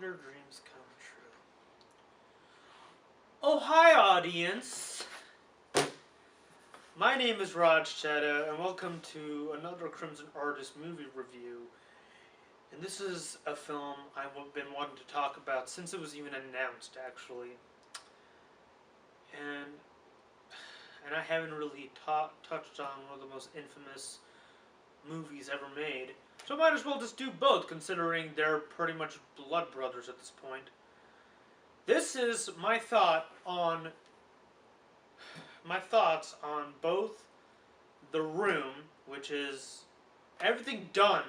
Wonder Dreams Come True. Oh, hi, audience. My name is Raj Chetta, and welcome to another Crimson Artist movie review. And this is a film I've been wanting to talk about since it was even announced, actually. And I haven't really touched on one of the most infamous movies ever made. So I might as well just do both, considering they're pretty much blood brothers at this point. This is my thoughts on both The Room, which is everything done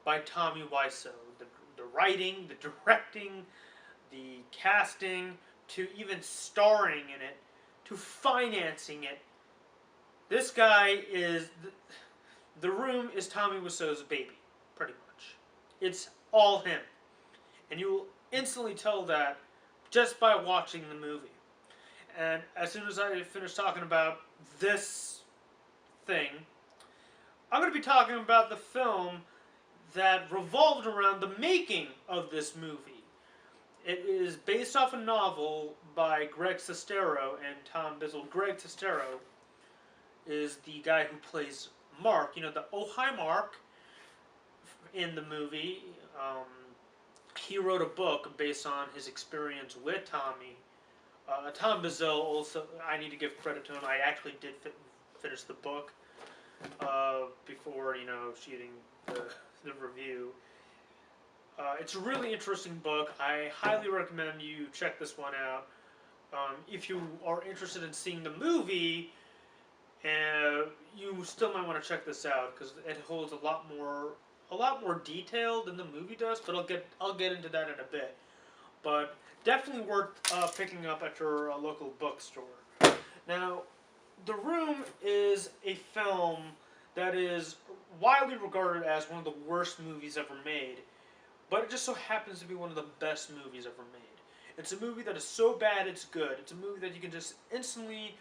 by Tommy Wiseau. The writing, the directing, the casting, to even starring in it, to financing it. This guy is... The Room is Tommy Wiseau's baby, pretty much. It's all him. And you will instantly tell that just by watching the movie. And as soon as I finish talking about this thing, I'm going to be talking about the film that revolved around the making of this movie. It is based off a novel by Greg Sestero and Tom Bissell. Greg Sestero is the guy who plays Mark, the "Oh Hi Mark" in the movie. He wrote a book based on his experience with Tommy. Tom Bissell also, I need to give credit to him. I actually did finish the book before, shooting the review. It's a really interesting book. I highly recommend you check this one out. If you are interested in seeing the movie, you still might want to check this out because it holds a lot more detail than the movie does. But I'll get into that in a bit. But definitely worth picking up at your local bookstore. Now, The Room is a film that is widely regarded as one of the worst movies ever made, but it just so happens to be one of the best movies ever made. It's a movie that is so bad it's good. It's a movie that you can just instantly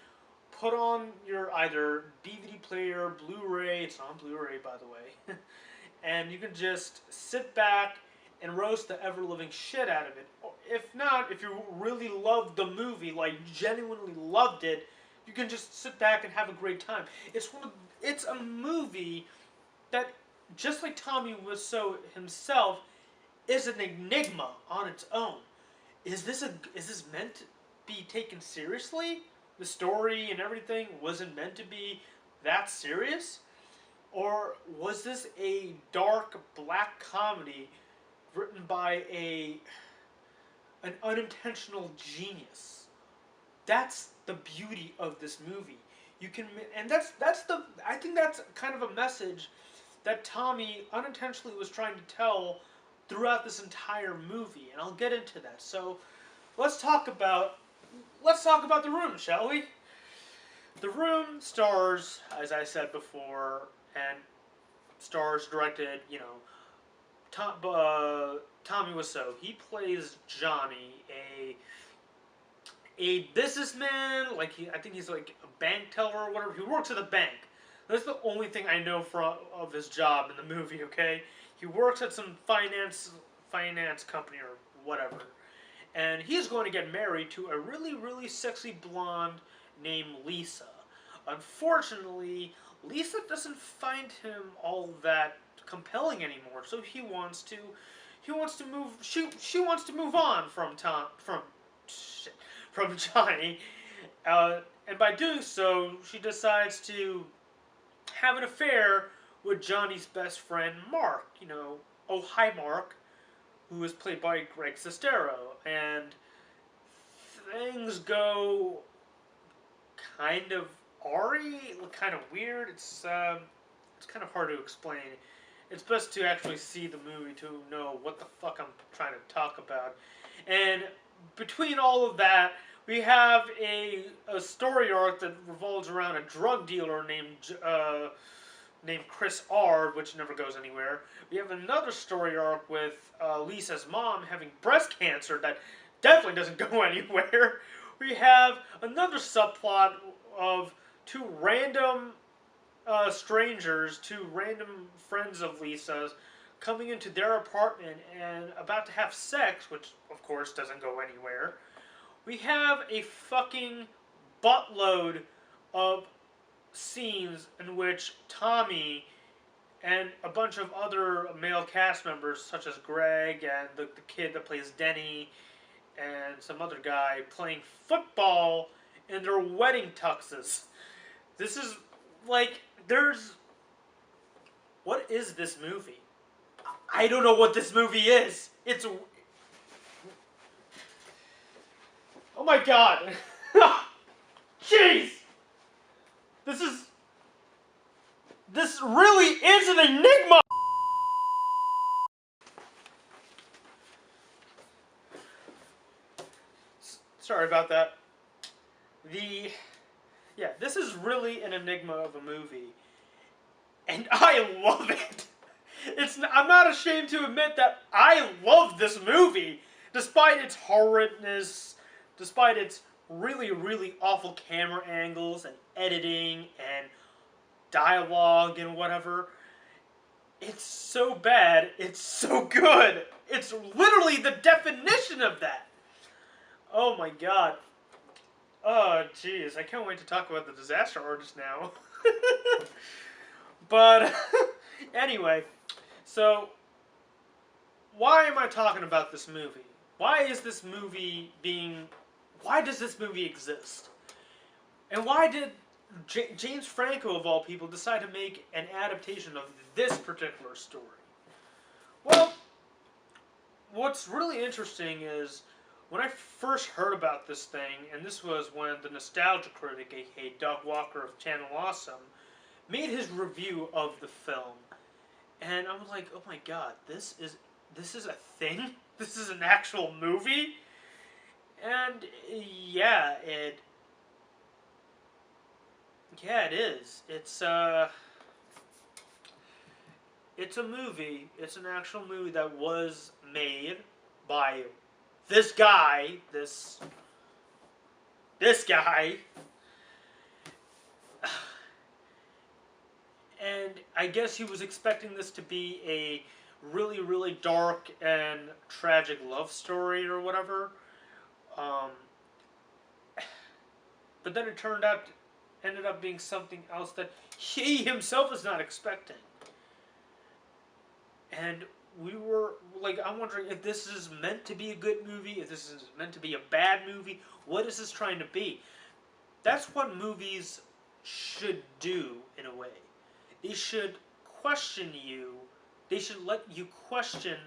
put on your either DVD player, Blu-ray, it's on Blu-ray by the way, and you can just sit back and roast the ever-living shit out of it. If not, if you really loved the movie, like genuinely loved it, you can just sit back and have a great time. It's a movie that, just like Tommy Wiseau himself, is an enigma on its own. Is this meant to be taken seriously? The story and everything wasn't meant to be that serious? Or was this a dark black comedy written by an unintentional genius? That's the beauty of this movie. I think that's kind of a message that Tommy unintentionally was trying to tell throughout this entire movie, and I'll get into that. So, let's talk about The Room, shall we? The Room stars, as I said before, and directed, Tommy Wiseau. He plays Johnny, a businessman. I think he's like a bank teller or whatever. He works at a bank. That's the only thing I know of his job in the movie. Okay, he works at some finance company or whatever, and he's going to get married to a really, really sexy blonde named Lisa. Unfortunately, Lisa doesn't find him all that compelling anymore, so he wants to move. She wants to move on from Johnny, and by doing so, she decides to have an affair with Johnny's best friend Mark. Oh Hi Mark, who is played by Greg Sestero, and things go kind of kind of weird. It's kind of hard to explain. It's best to actually see the movie to know what the fuck I'm trying to talk about. And between all of that, we have a story arc that revolves around a drug dealer named Chris Ard, which never goes anywhere. We have another story arc with Lisa's mom having breast cancer that definitely doesn't go anywhere. We have another subplot of two random strangers, two random friends of Lisa's, coming into their apartment and about to have sex, which of course doesn't go anywhere. We have a fucking buttload of scenes in which Tommy and a bunch of other male cast members, such as Greg and the kid that plays Denny, and some other guy, playing football in their wedding tuxes. This is like, there's. What is this movie? I don't know what this movie is. It's. Oh my god. Jeez! This really is an enigma! Sorry about that. Yeah, this is really an enigma of a movie. And I love it! I'm not ashamed to admit that I love this movie! Despite its horridness, despite its really, really awful camera angles and editing and dialogue and whatever. It's so bad, it's so good. It's literally the definition of that. Oh my god. Oh jeez, I can't wait to talk about The Disaster Artist now. But anyway, so why am I talking about this movie? Why does this movie exist? And why did James Franco, of all people, decide to make an adaptation of this particular story? Well, what's really interesting is when I first heard about this thing, and this was when the Nostalgia Critic, aka Doug Walker of Channel Awesome, made his review of the film, and I was like, oh my god, this is a thing? This is an actual movie? And yeah, it is. It's a movie. It's an actual movie that was made by this guy. This guy. And I guess he was expecting this to be a really, really dark and tragic love story or whatever. But then it ended up being something else that he himself was not expecting. And we were like, I'm wondering if this is meant to be a good movie, if this is meant to be a bad movie. What is this trying to be? That's what movies should do, in a way. They should question you. They should let you question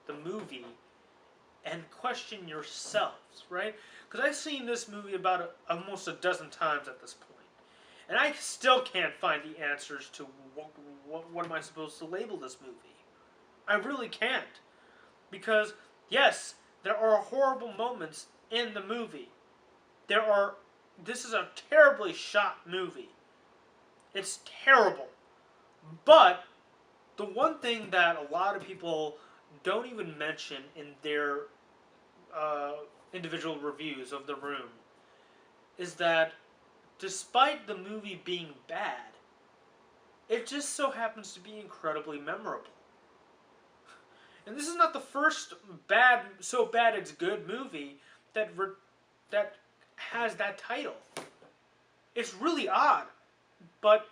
the movie and question yourselves, right? Because I've seen this movie about almost a dozen times at this point. And I still can't find the answers to what am I supposed to label this movie. I really can't. Because, yes, there are horrible moments in the movie. This is a terribly shot movie. It's terrible. But the one thing that a lot of people don't even mention in their individual reviews of The Room is that despite the movie being bad, it just so happens to be incredibly memorable. And this is not the first so bad it's good movie that has that title. It's really odd, but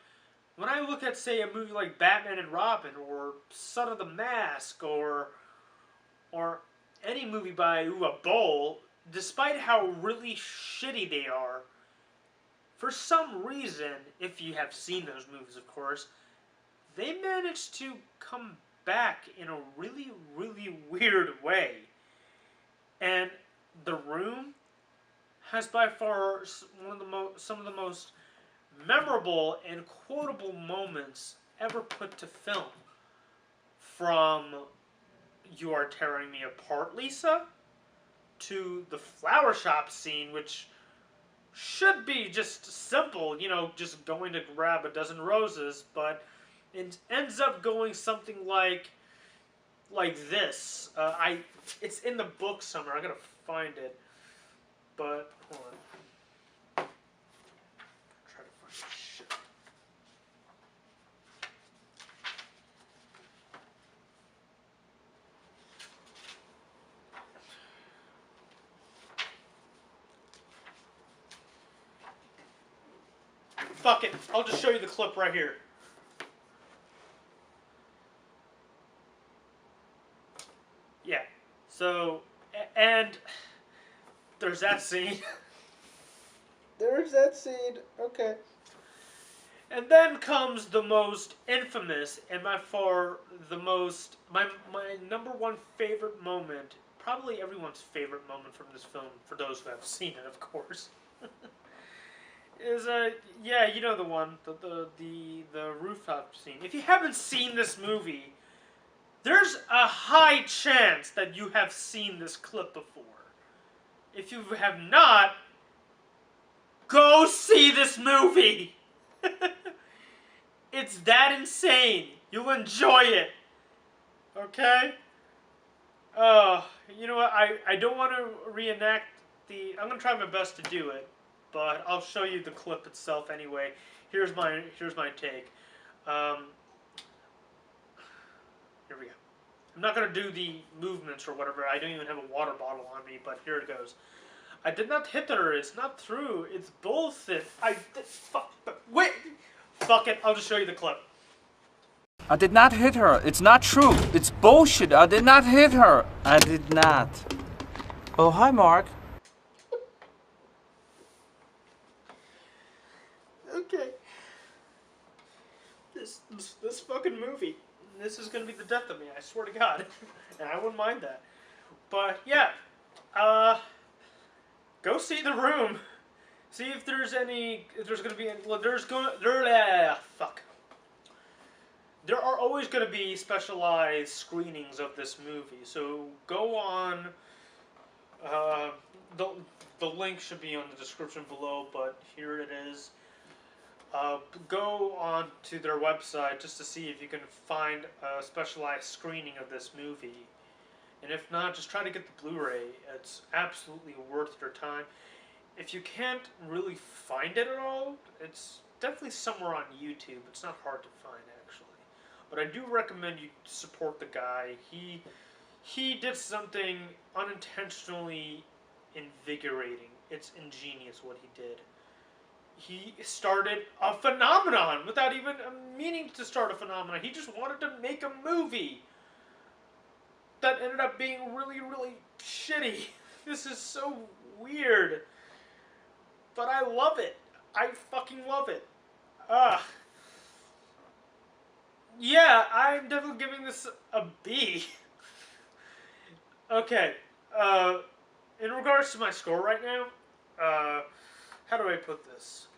when I look at, say, a movie like Batman and Robin, or Son of the Mask, or any movie by Uwe Boll, despite how really shitty they are, for some reason, if you have seen those movies, of course, they managed to come back in a really, really weird way. And The Room has by far some of the most memorable and quotable moments ever put to film. From "You Are Tearing Me Apart, Lisa," to the flower shop scene, which should be just simple, just going to grab a dozen roses, but it ends up going something like this. It's in the book somewhere. I gotta find it, but hold on. Try to find this shit. Fuck it. I'll just show you the clip right here. Yeah. So, and there's that scene. There's that scene. Okay. And then comes the most infamous and by far the most my number one favorite moment, probably everyone's favorite moment from this film, for those who have seen it, of course. Is yeah, you know the one, the rooftop scene. If you haven't seen this movie, there's a high chance that you have seen this clip before. If you have not, go see this movie. It's that insane. You'll enjoy it. Okay? You know what? I don't want to reenact the... I'm going to try my best to do it, but I'll show you the clip itself anyway. Here's my take. Here we go. I'm not going to do the movements or whatever. I don't even have a water bottle on me, but here it goes. I did not hit her. It's not true. It's bullshit. Wait. Fuck it. I'll just show you the clip. I did not hit her. It's not true. It's bullshit. I did not hit her. I did not. Oh, hi, Mark. Okay. This fucking movie. This is gonna be the death of me. I swear to God. And I wouldn't mind that. But yeah. Go see The Room. See if there's any. If there's gonna be any. Well, fuck. There are always going to be specialized screenings of this movie, so go on. The link should be on the description below, but here it is. Go on to their website just to see if you can find a specialized screening of this movie. And if not, just try to get the Blu-ray. It's absolutely worth your time. If you can't really find it at all, it's definitely somewhere on YouTube. It's not hard to find, actually. But I do recommend you support the guy. He did something unintentionally invigorating. It's ingenious what he did. He started a phenomenon without even meaning to start a phenomenon. He just wanted to make a movie that ended up being really, really shitty. This is so weird. But I love it. I fucking love it. Yeah, I'm definitely giving this a B. Okay. In regards to my score right now, how do I put this?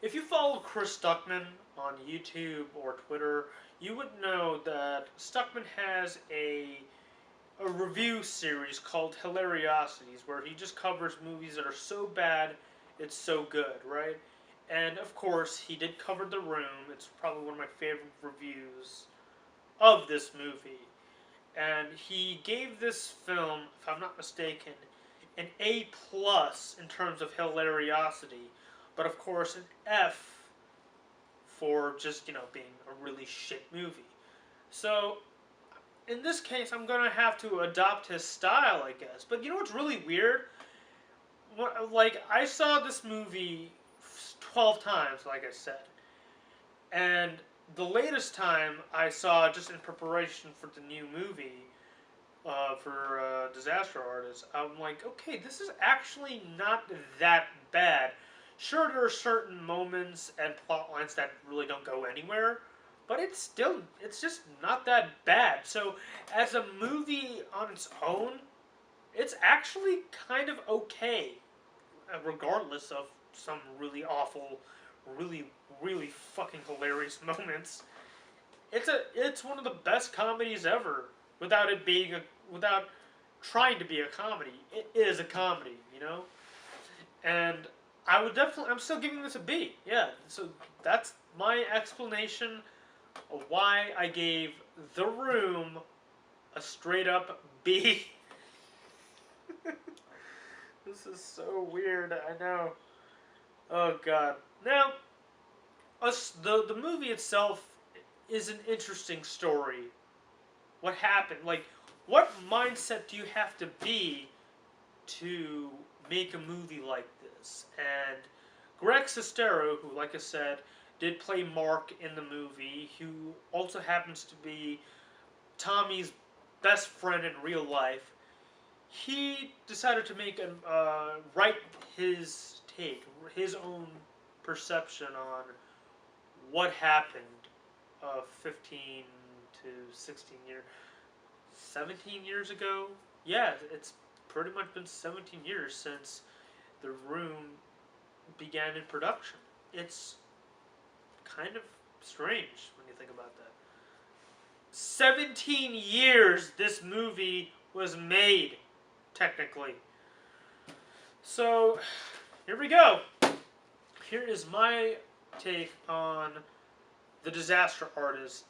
If you follow Chris Stuckman on YouTube or Twitter, you would know that Stuckman has a review series called Hilariosities, where he just covers movies that are so bad, it's so good, right? And of course, he did cover The Room. It's probably one of my favorite reviews of this movie. And he gave this film, if I'm not mistaken, an A+ in terms of hilariosity, but of course an F for just, being a really shit movie. So, in this case, I'm going to have to adopt his style, I guess. But you know what's really weird? I saw this movie 12 times, like I said. And the latest time I saw, just in preparation for the new movie, for Disaster Artist, I'm like, okay, this is actually not that bad. Sure, there are certain moments and plot lines that really don't go anywhere, but it's just not that bad. So, as a movie on its own, it's actually kind of okay, regardless of some really awful, really, really fucking hilarious moments. It's one of the best comedies ever, without trying to be a comedy. It is a comedy, And I'm still giving this a B. Yeah, so that's my explanation of why I gave The Room a straight up B. This is so weird, I know. Oh god. Now, the movie itself is an interesting story. What happened? What mindset do you have to be to make a movie like this? And Greg Sestero, who, like I said, did play Mark in the movie, who also happens to be Tommy's best friend in real life, he decided to write his take, his own perception on what happened 15 to 16 years, 17 years ago. Yeah, it's pretty much been 17 years since The Room began in production. It's kind of strange when you think about that. 17 years this movie was made, technically. So, here we go. Here is my take on The Disaster Artist.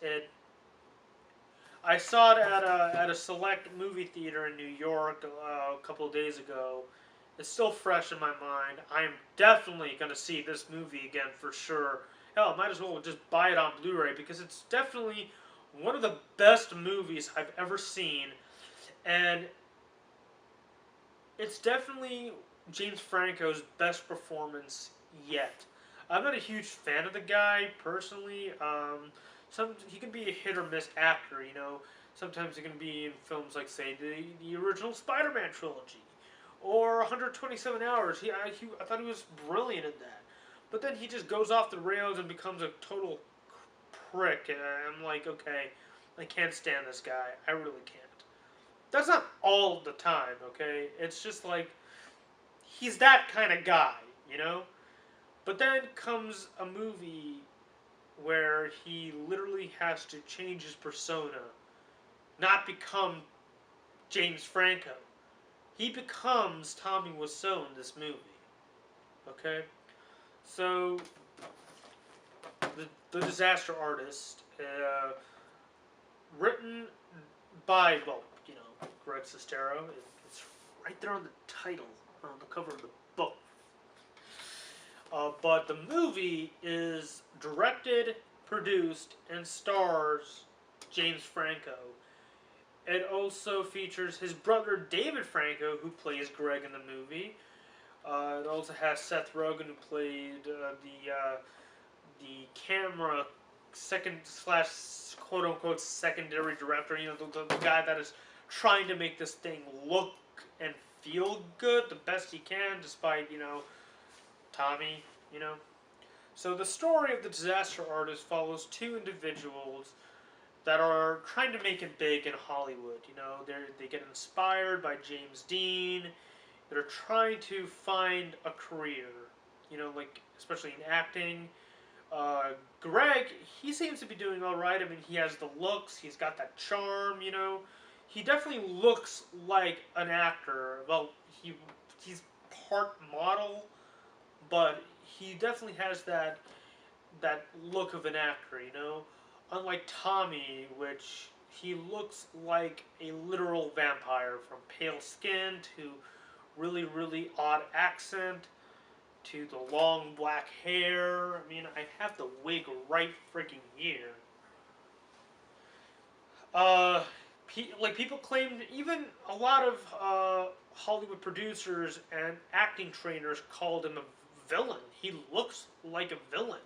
I saw it at a select movie theater in New York a couple of days ago. It's still fresh in my mind. I am definitely going to see this movie again for sure. Hell, I might as well just buy it on Blu-ray because it's definitely one of the best movies I've ever seen. And it's definitely James Franco's best performance yet. I'm not a huge fan of the guy personally. He can be a hit or miss actor, you know. Sometimes he can be in films like, say, the original Spider-Man trilogy, or 127 Hours. I thought he was brilliant in that. But then he just goes off the rails and becomes a total prick. And I'm like, okay, I can't stand this guy. I really can't. That's not all the time, okay? It's just like, he's that kind of guy, you know? But then comes a movie where he literally has to change his persona, not become James Franco. He becomes Tommy Wiseau in this movie. Okay? So, the Disaster Artist, written by, well, you know, Greg Sestero. It's right there on the title, on the cover of the book. But the movie is directed, produced, and stars James Franco. It also features his brother David Franco, who plays Greg in the movie. It also has Seth Rogen, who played the camera second slash quote unquote secondary director. You know, the guy that is trying to make this thing look and feel good the best he can, despite, you know, Tommy, you know. So the story of The Disaster Artist follows two individuals that are trying to make it big in Hollywood. You know, they get inspired by James Dean. They're trying to find a career, you know, like especially in acting. Greg, he seems to be doing all right. I mean, he has the looks. He's got that charm, you know. He definitely looks like an actor. Well, he's part model, but he definitely has that look of an actor, you know. Unlike Tommy, which he looks like a literal vampire, from pale skin to really, really odd accent to the long black hair. I mean, I have the wig right freaking here. Like people claim, even a lot of Hollywood producers and acting trainers called him a villain. He looks like a villain.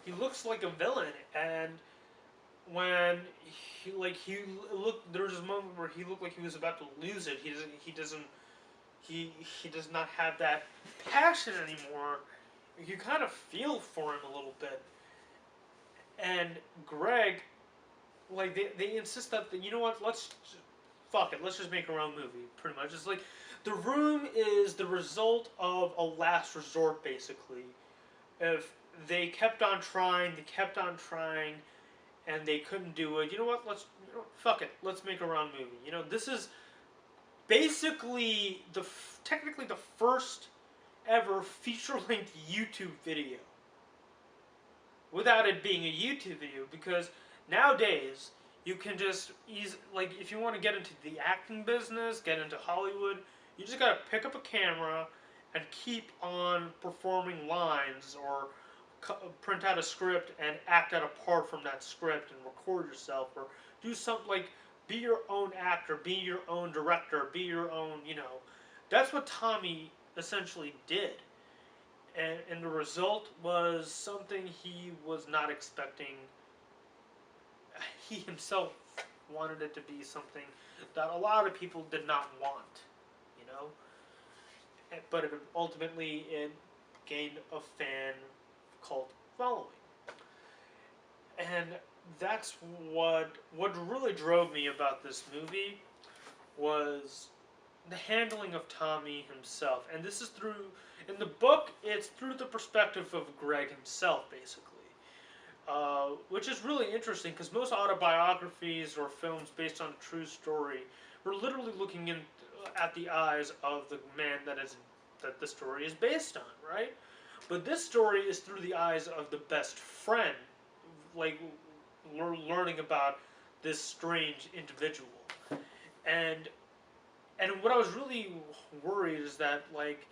He looks like a villain, and when there was this moment where he looked like he was about to lose it. He does not have that passion anymore. You kind of feel for him a little bit. And Greg, like they insist that, you know what, fuck it, let's just make our own movie. Pretty much, it's like The Room is the result of a last resort, basically. If they kept on trying, and they couldn't do it. You know what? Fuck it. Let's make our own movie. You know, this is basically technically the first ever feature-length YouTube video. Without it being a YouTube video, because nowadays you can just if you want to get into the acting business, get into Hollywood, you just gotta pick up a camera and keep on performing lines or print out a script and act out a part from that script and record yourself, or do something like be your own actor, be your own director, be your own, That's what Tommy essentially did. And the result was something he was not expecting. He himself wanted it to be something that a lot of people did not want, you know? But ultimately it gained a fan cult following. And that's what really drove me about this movie was the handling of Tommy himself. And this is in the book, it's through the perspective of Greg himself, basically. Which is really interesting because most autobiographies or films based on a true story, we're literally looking at the eyes of the man that the story is based on, right? But this story is through the eyes of the best friend, like learning about this strange individual, and what I was really worried is that like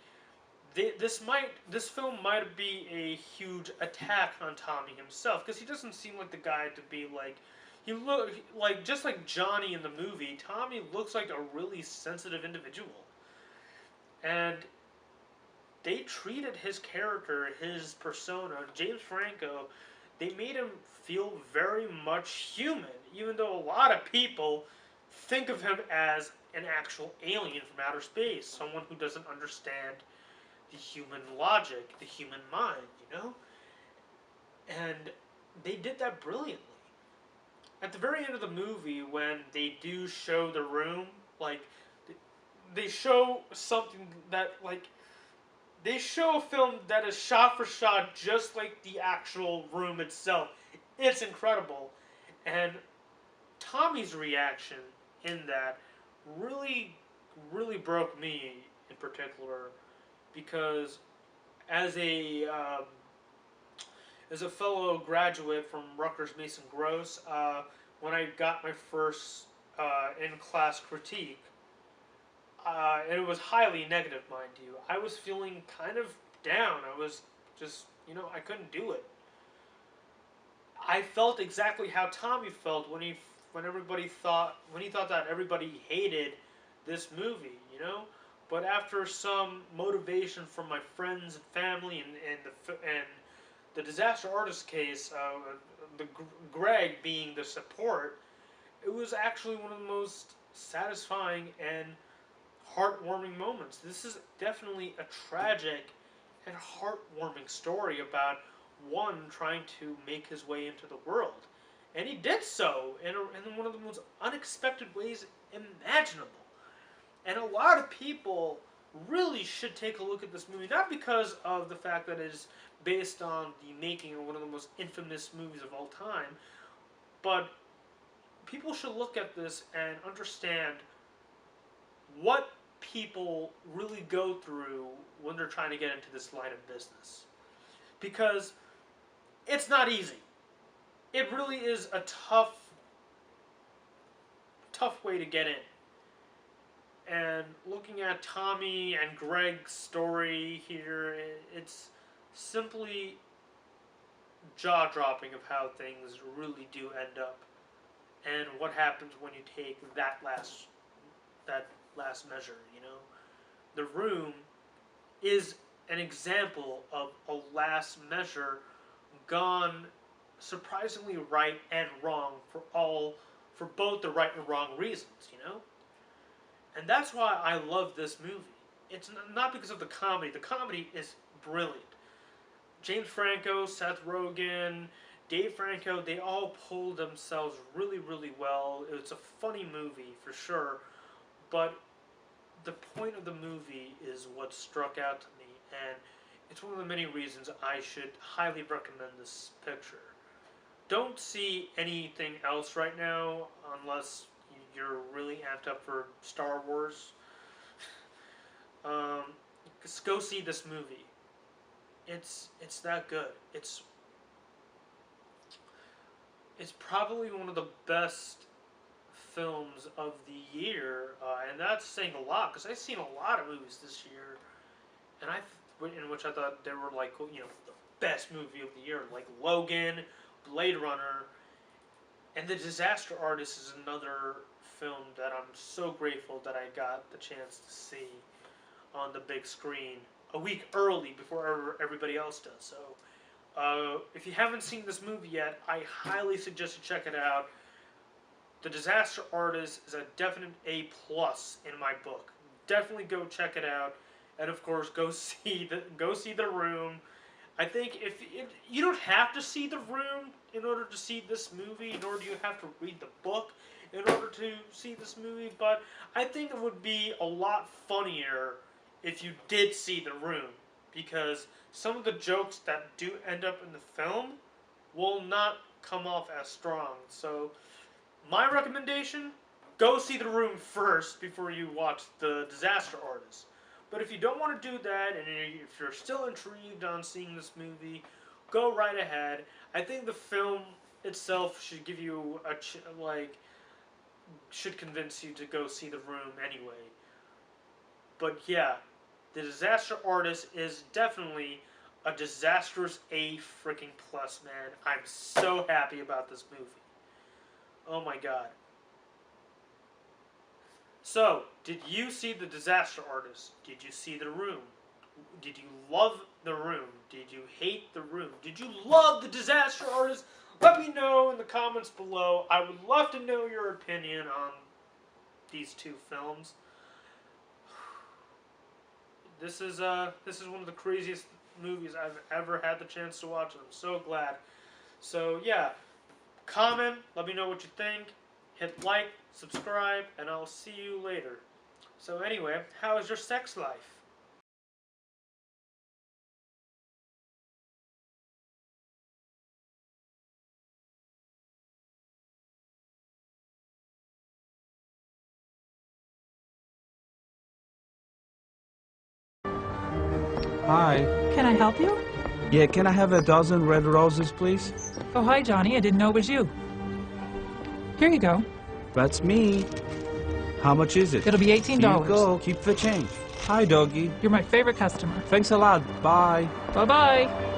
this film might be a huge attack on Tommy himself because he doesn't seem like the guy to be like he look like just like Johnny in the movie. Tommy looks like a really sensitive individual, and they treated his character, his persona, James Franco. They made him feel very much human, even though a lot of people think of him as an actual alien from outer space, someone who doesn't understand the human logic, the human mind, And they did that brilliantly. At the very end of the movie, when they do show the room, like, they show something that, like, they show a film that is shot for shot just like the actual room itself. It's incredible. And Tommy's reaction in that really, really broke me in particular because as a fellow graduate from Rutgers Mason Gross, when I got my first in-class critique, and it was highly negative, mind you, I was feeling kind of down. I was just, I couldn't do it. I felt exactly how Tommy felt when he thought that everybody hated this movie, But after some motivation from my friends and family and the Disaster Artist case, Greg being the support, it was actually one of the most satisfying and heartwarming moments. This is definitely a tragic and heartwarming story about one trying to make his way into the world. And he did so in one of the most unexpected ways imaginable. And a lot of people really should take a look at this movie, not because of the fact that it is based on the making of one of the most infamous movies of all time, but people should look at this and understand what people really go through when they're trying to get into this line of business. Because it's not easy. It really is a tough way to get in. And looking at Tommy and Greg's story here, it's simply jaw-dropping of how things really do end up. And what happens when you take that last measure, The Room is an example of a last measure gone surprisingly right and wrong for both the right and wrong reasons, And that's why I love this movie. It's not because of the comedy. The comedy is brilliant. James Franco, Seth Rogen, Dave Franco, they all pulled themselves really, really well. It's a funny movie, for sure. But the point of the movie is what struck out to me. And it's one of the many reasons I should highly recommend this picture. Don't see anything else right now unless you're really amped up for Star Wars. Just go see this movie. It's that good. It's probably one of the best films of the year, and that's saying a lot because I've seen a lot of movies this year, and in which I thought they were like best movie of the year, like Logan, Blade Runner, and The Disaster Artist is another film that I'm so grateful that I got the chance to see on the big screen a week early before everybody else does. So, if you haven't seen this movie yet, I highly suggest you check it out. The Disaster Artist is a definite A+ in my book. Definitely go check it out, and of course, go see The Room. I think you don't have to see The Room in order to see this movie, nor do you have to read the book in order to see this movie. But I think it would be a lot funnier if you did see The Room, because some of the jokes that do end up in the film will not come off as strong. So, my recommendation, go see The Room first before you watch The Disaster Artist. But if you don't want to do that, and if you're still intrigued on seeing this movie, go right ahead. I think the film itself should give you should convince you to go see The Room anyway. But yeah, The Disaster Artist is definitely a disastrous A freaking plus, man. I'm so happy about this movie. Oh my god. So, did you see The Disaster Artist? Did you see The Room? Did you love The Room? Did you hate The Room? Did you love The Disaster Artist? Let me know in the comments below. I would love to know your opinion on these two films. This is one of the craziest movies I've ever had the chance to watch, and I'm so glad. So yeah, comment, let me know what you think, hit like, subscribe, and I'll see you later. So anyway, how is your sex life? Hi. Can I help you? Yeah, can I have a dozen red roses, please? Oh, hi, Johnny. I didn't know it was you. Here you go. That's me. How much is it? It'll be $18. Here you go. Keep the change. Hi, doggy. You're my favorite customer. Thanks a lot. Bye. Bye-bye.